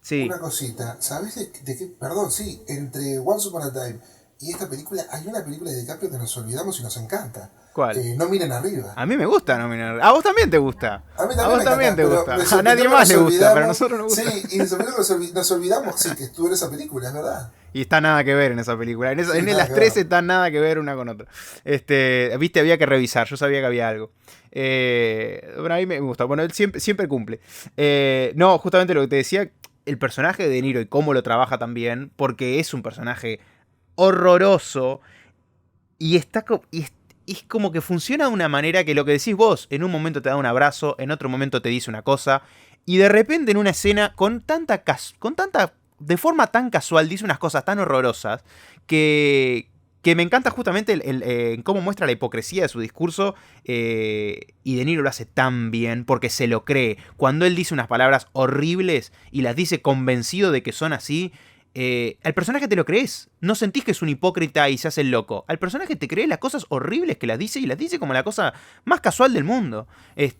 Sí, una cosita. ¿Sabes de qué? Perdón, sí, entre Once Upon a Time y esta película hay una película de DiCaprio que nos olvidamos y nos encanta. ¿cuál? No miren arriba. A mí me gusta nominar. A vos también te gusta. A mí A vos me también te encanta, gusta. A nadie más le gusta, pero a nosotros nos gusta. Sí, y nos olvidamos, sí, que estuvo en esa película, es verdad. Y está nada que ver en esa película. Sí, En nada las que tres ver. están nada que ver una con otra. Viste, había que revisar. Yo sabía que había algo. Bueno, a mí me gusta. Bueno, él siempre cumple. No, justamente lo que te decía, el personaje de De Niro y cómo lo trabaja también, porque es un personaje horroroso y es como que funciona de una manera que lo que decís vos, en un momento te da un abrazo, en otro momento te dice una cosa, y de repente en una escena de forma tan casual, dice unas cosas tan horrorosas que me encanta justamente en cómo muestra la hipocresía de su discurso, y De Niro lo hace tan bien porque se lo cree. Cuando él dice unas palabras horribles y las dice convencido de que son así, al personaje te lo crees. No sentís que es un hipócrita y se hace el loco. Al personaje te crees las cosas horribles que las dice y las dice como la cosa más casual del mundo. Sí,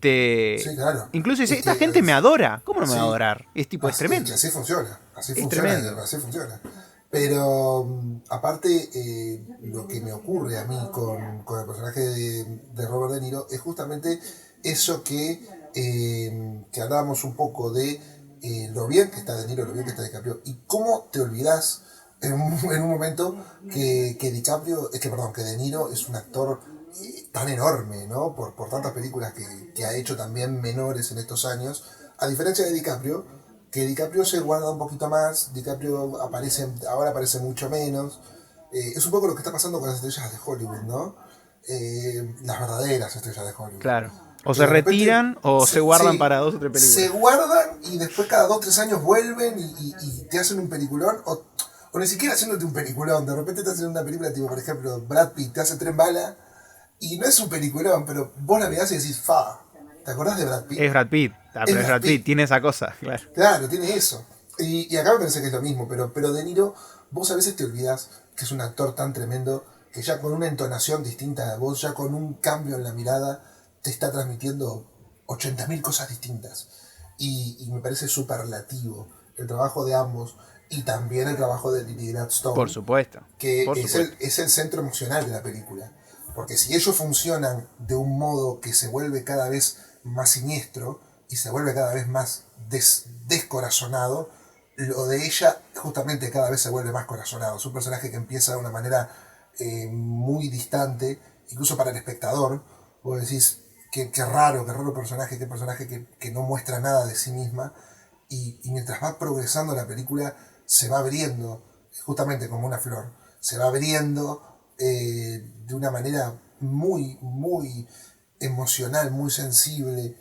claro. Incluso dice, Es esta que gente me adora. ¿Cómo no me sí. va a adorar? Es tremendo. Que así funciona, Es tremendo. así funciona. Pero aparte, lo que me ocurre a mí con el personaje de Robert De Niro es justamente eso que hablábamos un poco de lo bien que está De Niro, lo bien que está DiCaprio, y cómo te olvidás en un momento que De Niro es un actor tan enorme, ¿no? Por tantas películas que ha hecho también menores en estos años, a diferencia de DiCaprio, que DiCaprio se guarda un poquito más, DiCaprio ahora aparece mucho menos. Es un poco lo que está pasando con las estrellas de Hollywood, ¿no? Las verdaderas estrellas de Hollywood. Claro. O Que se de repente retiran o se guardan sí, para 2 o 3 películas. se guardan y después cada 2 o 3 años vuelven y te hacen un peliculón, o ni siquiera haciéndote un peliculón. De repente te hacen una película tipo, por ejemplo, Brad Pitt te hace Tren Bala y no es un peliculón, pero vos la mirás y decís, fa, ¿te acordás de Brad Pitt? Es Brad Pitt. Pero es Brad Pitt, tiene esa cosa, claro. Claro, tiene eso. Y acá me parece que es lo mismo, pero De Niro, vos a veces te olvidás que es un actor tan tremendo que ya con una entonación distinta de voz, ya con un cambio en la mirada, te está transmitiendo 80.000 cosas distintas. Y me parece superlativo el trabajo de ambos y también el trabajo de Lily Gladstone. Por supuesto. Que Por supuesto. es el centro emocional de la película. Porque si ellos funcionan de un modo que se vuelve cada vez más siniestro y se vuelve cada vez más descorazonado, lo de ella justamente cada vez se vuelve más corazonado. Es un personaje que empieza de una manera muy distante, incluso para el espectador. Vos decís, qué raro personaje, qué personaje que no muestra nada de sí misma. Y mientras va progresando la película, se va abriendo, justamente como una flor, se va abriendo de una manera muy, muy emocional, muy sensible.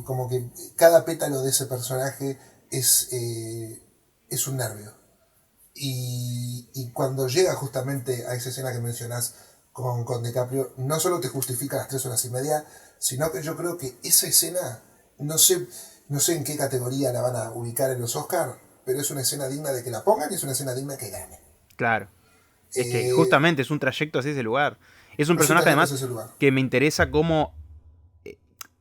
Como que cada pétalo de ese personaje es un nervio. Y cuando llega justamente a esa escena que mencionás con DiCaprio, no solo te justifica las 3 horas y media, sino que yo creo que esa escena, no sé en qué categoría la van a ubicar en los Oscars, pero es una escena digna de que la pongan y es una escena digna que gane. Claro. Es que justamente es un trayecto hacia ese lugar. Es un Es un personaje trayecto además hacia ese lugar. que me interesa cómo,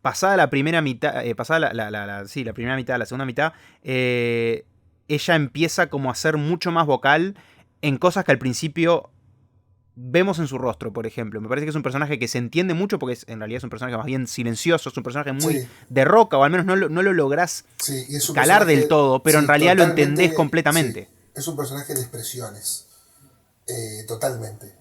pasada la primera mitad, pasada la primera mitad, la segunda mitad, ella empieza como a ser mucho más vocal en cosas que al principio vemos en su rostro, por ejemplo. Me parece que es un personaje que se entiende mucho porque en realidad es un personaje más bien silencioso, es un personaje muy de roca, o al menos no lo lográs calar del todo, pero en realidad lo entendés completamente. Sí, es un personaje de expresiones. Totalmente.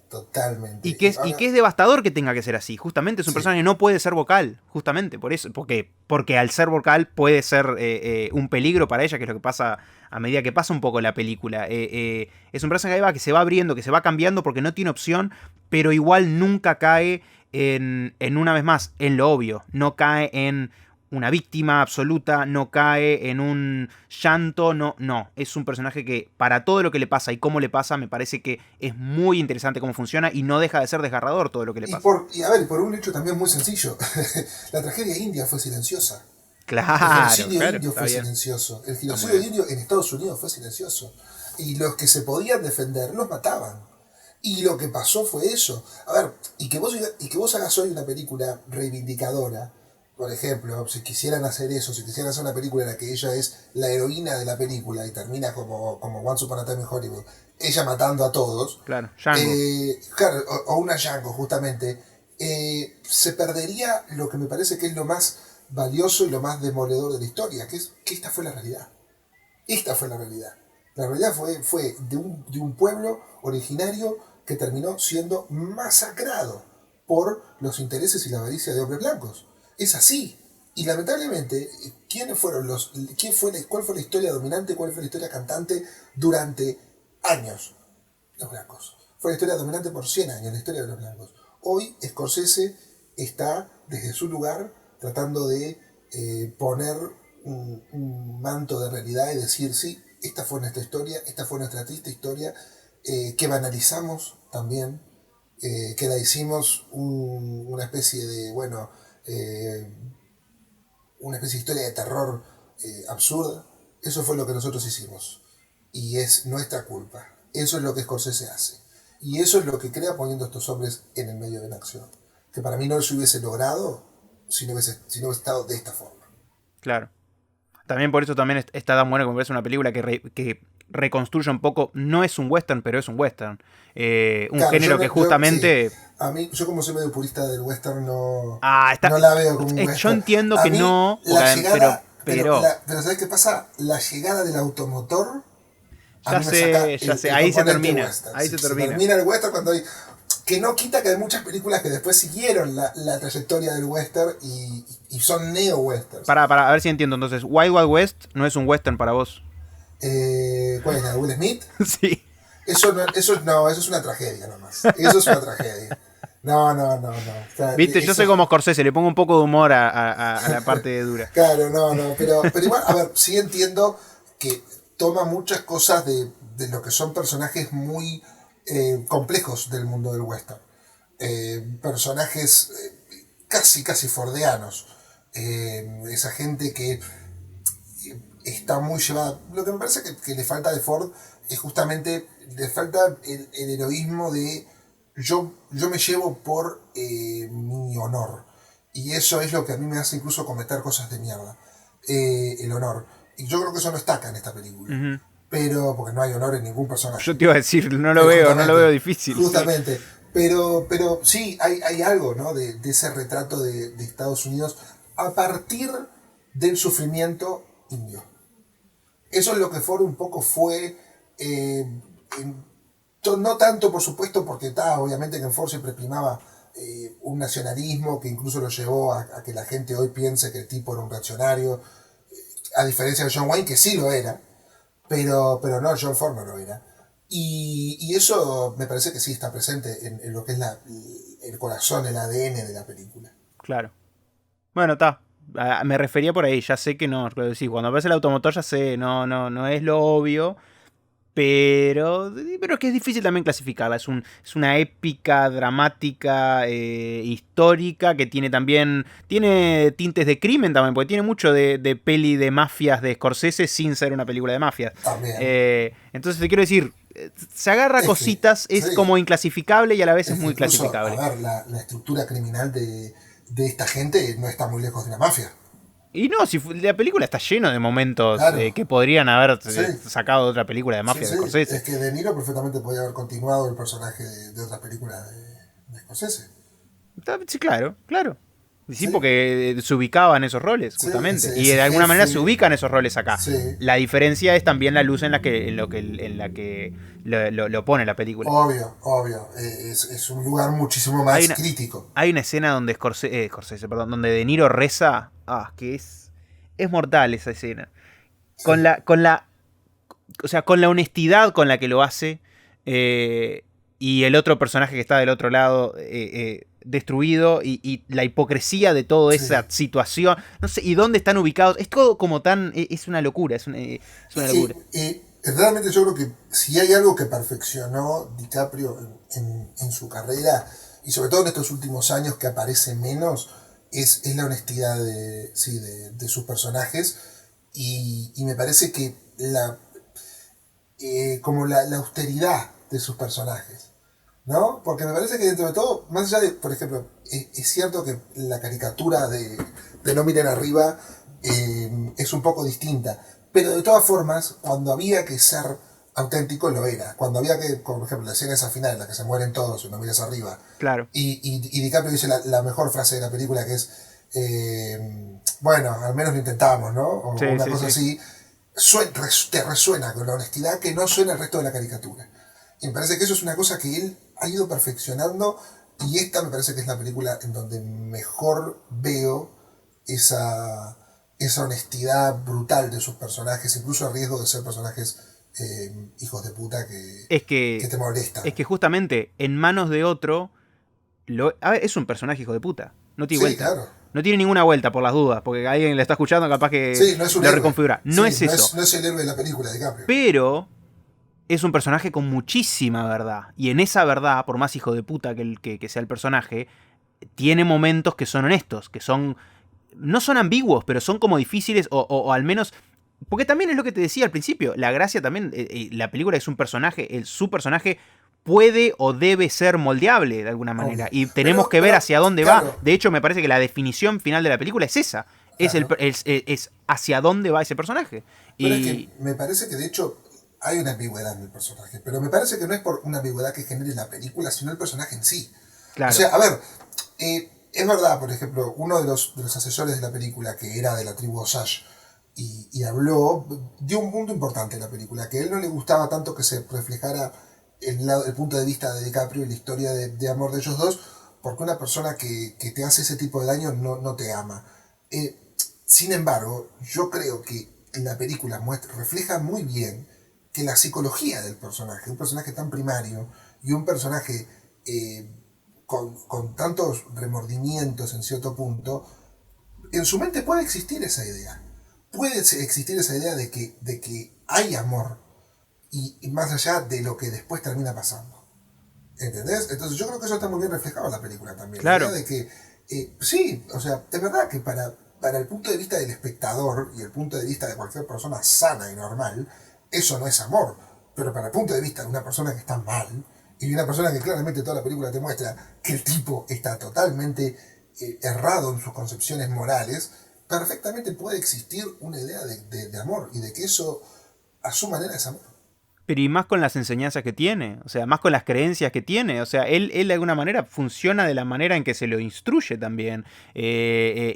Y que es devastador que tenga que ser así. Justamente es un personaje que no puede ser vocal. Justamente por eso. Porque al ser vocal puede ser un peligro para ella, que es lo que pasa a medida que pasa un poco la película. Es un personaje que se va abriendo, que se va cambiando porque no tiene opción, pero igual nunca cae en una vez más, en lo obvio. No cae en una víctima absoluta, no cae en un llanto, no, es un personaje que para todo lo que le pasa y cómo le pasa, me parece que es muy interesante cómo funciona y no deja de ser desgarrador todo lo que le pasa. Por un hecho también muy sencillo, la tragedia india fue silenciosa. Claro, el genocidio indio fue bien. silencioso. El genocidio indio en Estados Unidos fue silencioso. Y los que se podían defender los mataban. Y lo que pasó fue eso. A ver, y que vos hagas hoy una película reivindicadora, por ejemplo, si quisieran hacer eso, si quisieran hacer una película en la que ella es la heroína de la película y termina como Once Upon a Time in Hollywood, ella matando a todos. Claro, Django. Claro, o una Django, justamente. Se perdería lo que me parece que es lo más valioso y lo más demoledor de la historia, que es que esta fue la realidad. Esta fue la realidad. La realidad fue de un pueblo originario que terminó siendo masacrado por los intereses y la avaricia de hombres blancos. Es así. Y lamentablemente, ¿cuál fue la historia dominante? ¿Cuál fue la historia cantante durante años? Los blancos. Fue la historia dominante por 100 años, la historia de los blancos. Hoy Scorsese está desde su lugar tratando de poner un manto de realidad y decir, sí, esta fue nuestra historia, esta fue nuestra triste historia, que banalizamos también, que la hicimos una especie de, una especie de historia de terror absurda. Eso fue lo que nosotros hicimos. Y es nuestra culpa. Eso es lo que Scorsese hace. Y eso es lo que crea poniendo a estos hombres en el medio de la acción. Que para mí no se hubiese logrado si no hubiese estado de esta forma. Claro. También por eso también está tan bueno que me parece una película que reconstruye un poco, no es un western, pero es un western. Claro, género que justamente... Sí. A mí, yo como soy medio purista del western, no la veo como un western. Yo entiendo que no, pero ¿sabes qué pasa? La llegada del automotor... Ya sé, ahí se termina. Western. Ahí se termina el western cuando hay... Que no quita que hay muchas películas que después siguieron la trayectoria del western y son neo-westerns. Para a ver si entiendo. Entonces, Wild Wild West no es un western para vos. ¿Cuál es la de Will Smith? Sí. Eso es una tragedia nomás. Eso es una tragedia. No. O sea, viste, yo soy como Scorsese, le pongo un poco de humor a la parte dura. Claro, pero igual, a ver, sí entiendo que toma muchas cosas de lo que son personajes muy complejos del mundo del western. Personajes casi fordianos. Esa gente que está muy llevada. Lo que me parece que le falta de Ford es justamente, le falta el heroísmo de yo me llevo por mi honor. Y eso es lo que a mí me hace incluso cometer cosas de mierda. El honor. Y yo creo que eso no está acá en esta película. Uh-huh. Pero, porque no hay honor en ningún personaje. Yo te iba a decir, no lo veo difícil. Justamente. Sí. Pero sí, hay algo, ¿no? de ese retrato de Estados Unidos a partir del sufrimiento indio. Eso es lo que Ford un poco fue, no tanto por supuesto porque obviamente que en Ford siempre primaba un nacionalismo que incluso lo llevó a que la gente hoy piense que el tipo era un reaccionario, a diferencia de John Wayne, que sí lo era, pero no, John Ford no lo era. Y eso me parece que sí está presente en lo que es el corazón, el ADN de la película. Claro. Bueno, está. Me refería por ahí, ya sé que no, sí, cuando ves el automotor ya sé, no es lo obvio, pero es que es difícil también clasificarla, es una épica, dramática, histórica, que tiene tintes de crimen también, porque tiene mucho de peli de mafias de Scorsese sin ser una película de mafias. Entonces te quiero decir, se agarra cositas, es como inclasificable y a la vez es muy clasificable. A ver, la estructura criminal de esta gente no está muy lejos de la mafia. Y no, si la película está lleno de momentos que podrían haber sacado de otra película de mafia de Scorsese. Es que De Niro perfectamente podría haber continuado el personaje de otra película de Scorsese. Sí, claro. Sí, porque se ubicaba en esos roles, justamente. Y de alguna manera se ubican esos roles acá. Sí. La diferencia es también la luz en la que lo pone la película. Obvio. Es un lugar muchísimo más crítico. Hay una escena donde donde De Niro reza. Que es mortal esa escena. Sí. Con la honestidad con la que lo hace. Y el otro personaje que está del otro lado destruido y la hipocresía de toda esa situación. No sé, y dónde están ubicados. Es todo como tan... Es una locura, es una locura. Realmente yo creo que si hay algo que perfeccionó DiCaprio en su carrera, y sobre todo en estos últimos años que aparece menos, es la honestidad de sus personajes. Y me parece que como la austeridad de sus personajes, ¿no? Porque me parece que dentro de todo, más allá de, por ejemplo, es cierto que la caricatura de No miren arriba es un poco distinta, pero de todas formas, cuando había que ser auténtico lo era. Cuando había que, por ejemplo, la escena esa final en la que se mueren todos y no miras arriba, claro. y DiCaprio dice la mejor frase de la película, que es bueno, al menos lo intentamos, ¿no? O una cosa así. Te resuena con la honestidad que no suena el resto de la caricatura. Y me parece que eso es una cosa que él ha ido perfeccionando, y esta me parece que es la película en donde mejor veo esa honestidad brutal de sus personajes, incluso a riesgo de ser personajes hijos de puta que te molestan. Es que justamente en manos de otro, a ver, es un personaje hijo de puta. No tiene vuelta. Claro. No tiene ninguna vuelta, por las dudas, porque alguien le está escuchando, capaz que no es un lo héroe. Reconfigura. No es eso. No es el héroe de la película, DiCaprio. Pero es un personaje con muchísima verdad. Y en esa verdad, por más hijo de puta que sea el personaje, tiene momentos que son honestos, que son... No son ambiguos, pero son como difíciles, o al menos... Porque también es lo que te decía al principio. La gracia también, la película es un personaje, su personaje puede o debe ser moldeable de alguna manera. Y tenemos que ver hacia dónde va. De hecho, me parece que la definición final de la película es esa. Claro. Es hacia dónde va ese personaje. Pero es que me parece que de hecho hay una ambigüedad en el personaje. Pero me parece que no es por una ambigüedad que genere la película, sino el personaje en sí. Claro. O sea, a ver, es verdad, por ejemplo, uno de los asesores de la película, que era de la tribu Osage, y habló, dio un punto importante en la película, que a él no le gustaba tanto que se reflejara el punto de vista de DiCaprio y la historia de amor de ellos dos, porque una persona que te hace ese tipo de daño no te ama. Sin embargo, yo creo que la película refleja muy bien que la psicología del personaje, un personaje tan primario y un personaje con tantos remordimientos en cierto punto, en su mente puede existir esa idea. Puede existir esa idea de que hay amor, y más allá de lo que después termina pasando. ¿Entendés? Entonces yo creo que eso está muy bien reflejado en la película también. Claro. La idea de que, sí, o sea, es verdad que para el punto de vista del espectador y el punto de vista de cualquier persona sana y normal, eso no es amor. Pero para el punto de vista de una persona que está mal, y de una persona que claramente toda la película te muestra que el tipo está totalmente errado en sus concepciones morales, perfectamente puede existir una idea de amor, y de que eso a su manera es amor. Pero y más con las enseñanzas que tiene, o sea, más con las creencias que tiene, o sea, él de alguna manera funciona de la manera en que se lo instruye también.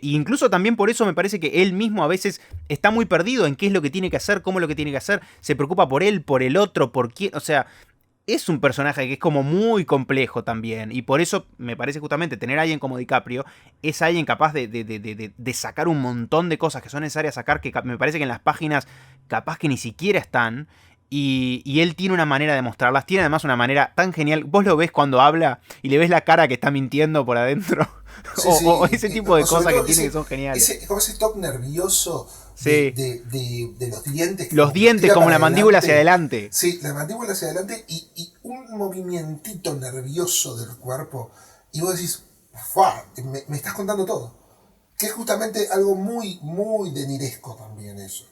Incluso también por eso me parece que él mismo a veces está muy perdido en qué es lo que tiene que hacer, cómo es lo que tiene que hacer, se preocupa por él, por el otro, por quién, o sea... Es un personaje que es como muy complejo también, y por eso me parece justamente tener a alguien como DiCaprio es alguien capaz de sacar un montón de cosas que son necesarias sacar, que me parece que en las páginas capaz que ni siquiera están, y él tiene una manera de mostrarlas, tiene además una manera tan genial. Vos lo ves cuando habla y le ves la cara que está mintiendo por adentro, sí, o ese tipo de cosas que tiene que son geniales. Como ese toque nervioso sí. de los dientes. Los dientes como la mandíbula hacia adelante. Sí, la mandíbula hacia adelante y un movimientito nervioso del cuerpo. Y vos decís, ¡fua! Me estás contando todo. Que es justamente algo muy, muy deniresco también eso.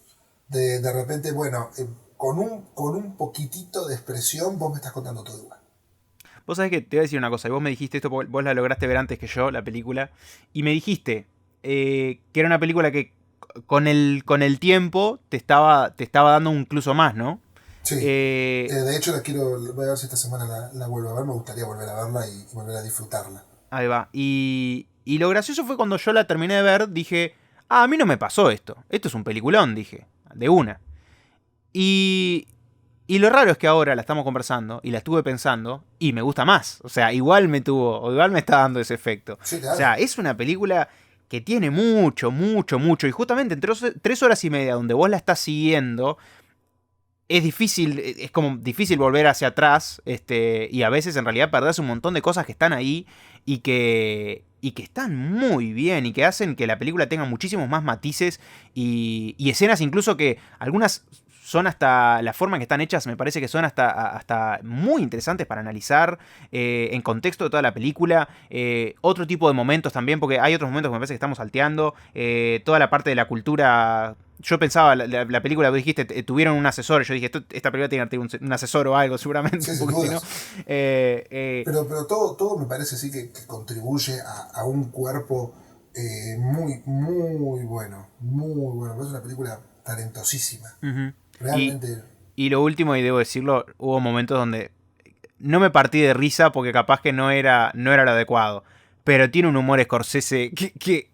De repente, bueno, con un poquitito de expresión vos me estás contando todo igual. Vos sabés que te voy a decir una cosa, y vos me dijiste esto porque vos la lograste ver antes que yo, la película, y me dijiste que era una película que con el tiempo te estaba dando incluso más, ¿no? Sí, de hecho voy a ver si esta semana la vuelvo a ver, me gustaría volver a verla y volver a disfrutarla. Ahí va, y lo gracioso fue cuando yo la terminé de ver, dije, a mí no me pasó esto es un peliculón, dije, de una. Y lo raro es que ahora la estamos conversando y la estuve pensando y me gusta más. O sea, igual me está dando ese efecto. Sí, claro. O sea, es una película que tiene mucho, mucho, mucho. Y justamente en 3 horas y media donde vos la estás siguiendo, es difícil, es como difícil volver hacia atrás, y a veces en realidad perdés un montón de cosas que están ahí y que están muy bien y que hacen que la película tenga muchísimos más matices y escenas incluso que algunas son hasta, la forma en que están hechas me parece que son hasta muy interesantes para analizar en contexto de toda la película. Otro tipo de momentos también, porque hay otros momentos que me parece que estamos salteando. Toda la parte de la cultura. Yo pensaba, la película, vos dijiste, tuvieron un asesor. Yo dije, esta película tiene que tener un asesor o algo, seguramente. Sí, sin porque si dudas. no, Pero todo me parece sí que contribuye a un cuerpo muy, muy bueno. Muy bueno. Es una película talentosísima. uh-huh. Realmente. Y lo último, y debo decirlo, hubo momentos donde no me partí de risa porque capaz que no era lo adecuado. Pero tiene un humor Scorsese que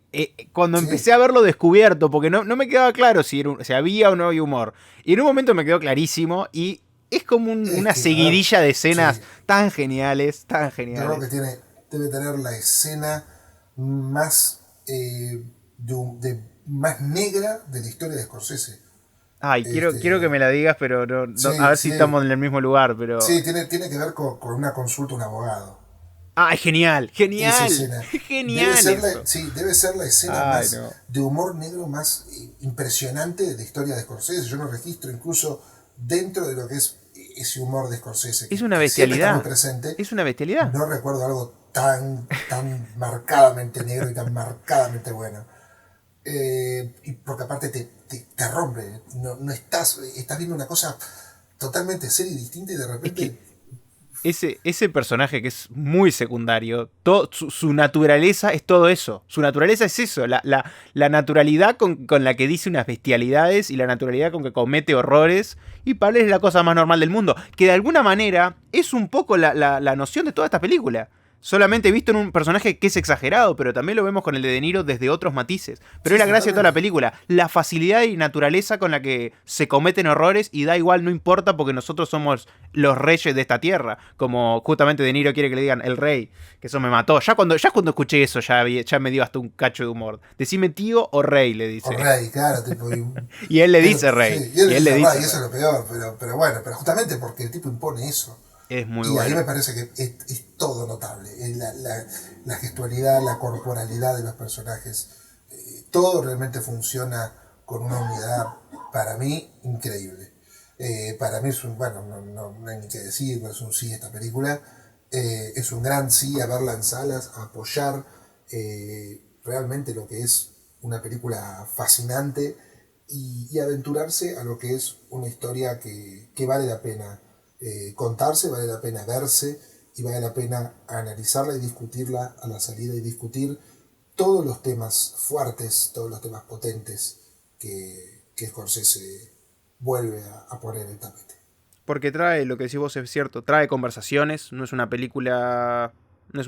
cuando empecé a verlo descubierto, porque no me quedaba claro si había o no había humor. Y en un momento me quedó clarísimo y es como una seguidilla de escenas tan geniales, tan geniales. Yo creo que debe tener la escena más, más negra de la historia de Scorsese. Ay, quiero que me la digas, pero Sí, a ver si estamos en el mismo lugar. Pero... Sí, tiene que ver con una consulta a un abogado. ¡Ay, genial! ¡Genial! ¡Genial! Debe ser la escena de humor negro más impresionante de la historia de Scorsese. Yo no registro incluso dentro de lo que es ese humor de Scorsese. Es una bestialidad. Está muy presente. Es una bestialidad. No recuerdo algo tan marcadamente negro y tan marcadamente bueno. Y porque aparte te rompe. No estás viendo una cosa totalmente seria y distinta y de repente... Ese personaje que es muy secundario, su naturaleza es todo eso. Su naturaleza es eso, la naturalidad con la que dice unas bestialidades y la naturalidad con que comete horrores. Y para él es la cosa más normal del mundo. Que de alguna manera es un poco la noción de toda esta película. Solamente visto en un personaje que es exagerado, pero también lo vemos con el de Niro desde otros matices. Pero es la gracia de toda la película. La facilidad y naturaleza con la que se cometen horrores y da igual, no importa porque nosotros somos los reyes de esta tierra. Como justamente De Niro quiere que le digan el rey, que eso me mató. Ya cuando escuché eso ya me dio hasta un cacho de humor. Decime tío o rey, le dice. O rey, claro. Y él le dice rey. Sí, y él le dice rey, y eso es lo peor. Pero bueno, justamente porque el tipo impone eso. Es muy y bueno. Ahí me parece que es todo notable. La gestualidad, la corporalidad de los personajes. Todo realmente funciona con una unidad, para mí, increíble. Para mí es no hay ni que decir, no es un sí esta película. Es un gran sí a verla en salas, a apoyar realmente lo que es una película fascinante y aventurarse a lo que es una historia que vale la pena contarse, vale la pena verse y vale la pena analizarla y discutirla a la salida y discutir todos los temas fuertes, todos los temas potentes que Scorsese vuelve a poner en el tapete. Porque trae, lo que decís vos es cierto, trae conversaciones, no es una película, no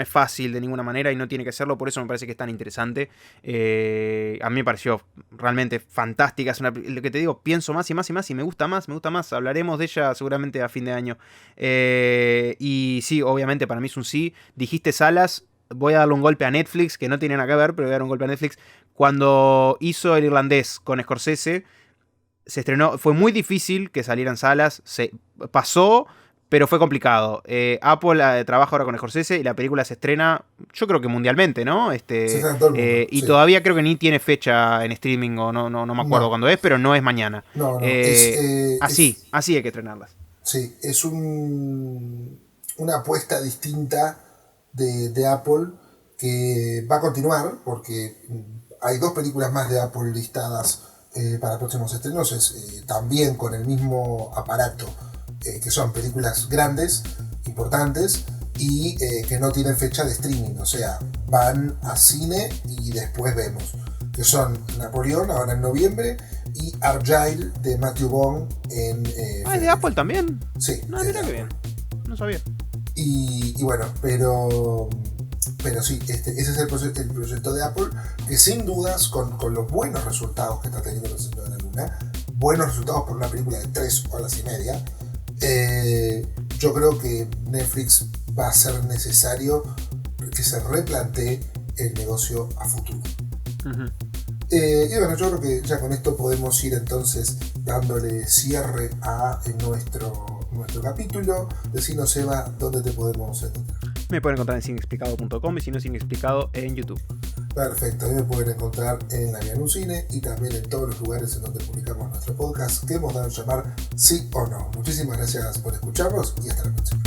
es fácil de ninguna manera y no tiene que serlo, por eso me parece que es tan interesante. A mí me pareció realmente fantástica, lo que te digo, pienso más y más y más y me gusta más, hablaremos de ella seguramente a fin de año. Y sí, obviamente para mí es un sí. Dijiste Salas, voy a darle un golpe a Netflix, que no tiene nada que ver, pero voy a dar un golpe a Netflix. Cuando hizo El Irlandés con Scorsese, se estrenó, fue muy difícil que salieran salas, se pasó, pero fue complicado. Apple trabaja ahora con Scorsese y la película se estrena, yo creo que mundialmente, ¿no? Se estrena en todo el mundo, y sí. Todavía creo que ni tiene fecha en streaming o no me acuerdo cuándo es, pero no es mañana. No, así hay que estrenarlas. Sí, es una apuesta distinta de Apple que va a continuar porque hay 2 películas más de Apple listadas para próximos estrenos, también con el mismo aparato, que son películas grandes, importantes y que no tienen fecha de streaming, o sea, van a cine y después vemos, que son Napoleón ahora en noviembre y Argyle de Matthew Vaughn en ¿es de Apple también? Sí. No, mira qué bien, no sabía. Y bueno, pero sí, ese es el proyecto de Apple, que sin dudas, con los buenos resultados que está teniendo El Señor de la Luna, buenos resultados por una película de 3 horas y media, yo creo que Netflix va a ser necesario que se replantee el negocio a futuro. Uh-huh. Y bueno, yo creo que ya con esto podemos ir entonces dándole cierre a nuestro capítulo. Decinos, Eva, dónde te podemos encontrar. Me pueden encontrar en cinexplicado.com y si no Cinexplicado en YouTube. Perfecto, a mí me pueden encontrar en La Vía en un Cine y también en todos los lugares en donde publicamos nuestro podcast que hemos dado a llamar Sí o No. Muchísimas gracias por escucharnos y hasta la próxima.